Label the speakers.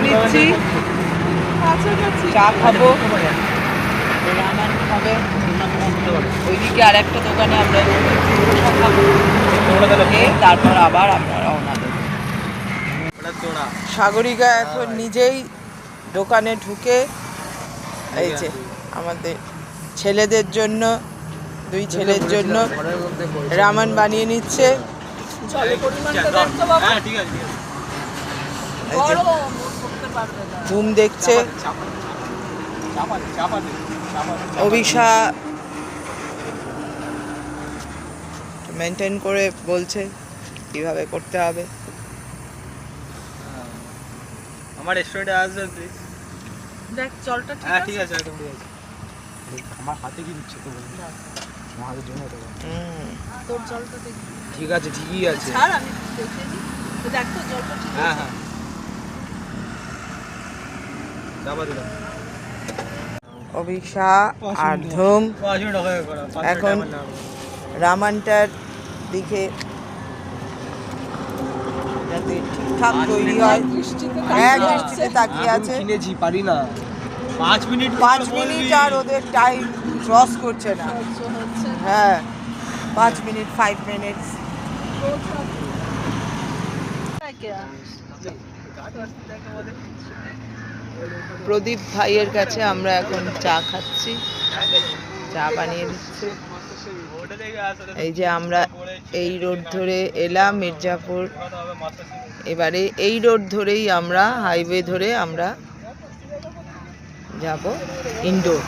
Speaker 1: নিচ্ছি, চা খাবো, রামান খাবে, ওইদিকে আর একটা দোকানে আমরা খাবো, তারপর আবার আমরা রওনা দেবো। সাগরিকা এখন নিজেই দোকানে ঢুকে এই যে আমাদের ছেলেদের জন্য, দুই ছেলের জন্য রামান বানিয়ে নিচ্ছে। ঘুম দেখছে, অভিষা মেনটেন করে বলছে কিভাবে করতে হবে।
Speaker 2: আমার রেস্টুরেন্টে আসবে প্লিজ।
Speaker 3: দেখ জলটা ঠিক
Speaker 2: হ্যাঁ
Speaker 3: আছে?
Speaker 2: ঠিক আছে, একদম ঠিক আছে। আমার হাতে কি দিচ্ছে তো বলুন, আমার হাতে জমে তো
Speaker 3: তোর জলটা দেখ।
Speaker 2: ঠিক আছে, ঠিকই আছে।
Speaker 3: ছাড়, আমি দেখে নিই। তো দেখ তো জলটা ঠিক
Speaker 2: হ্যাঁ
Speaker 3: আছে?
Speaker 2: হ্যাঁ, চাপা দিলাম।
Speaker 1: অভিষা আর ধুম এখন রামানটার দিকে যাতে ঠিকঠাক তৈরি হয় এক দৃষ্টিতে তাকিয়ে আছে।
Speaker 2: কিনেছি, পারি না 5 মিনিট,
Speaker 1: 5 মিনিট আর ওদের টাইম ক্রস করছে না। হ্যাঁ 5 মিনিট, 5 মিনিট। প্রদীপ ভাইয়ের কাছে আমরা এখন চা খাচ্ছি, চা বানিয়ে দিচ্ছে। এই যে আমরা এই রোড ধরে এলাম মির্জাপুর, এবারে এই রোড ধরেই আমরা, হাইওয়ে ধরে আমরা যাব ইন্ডোর।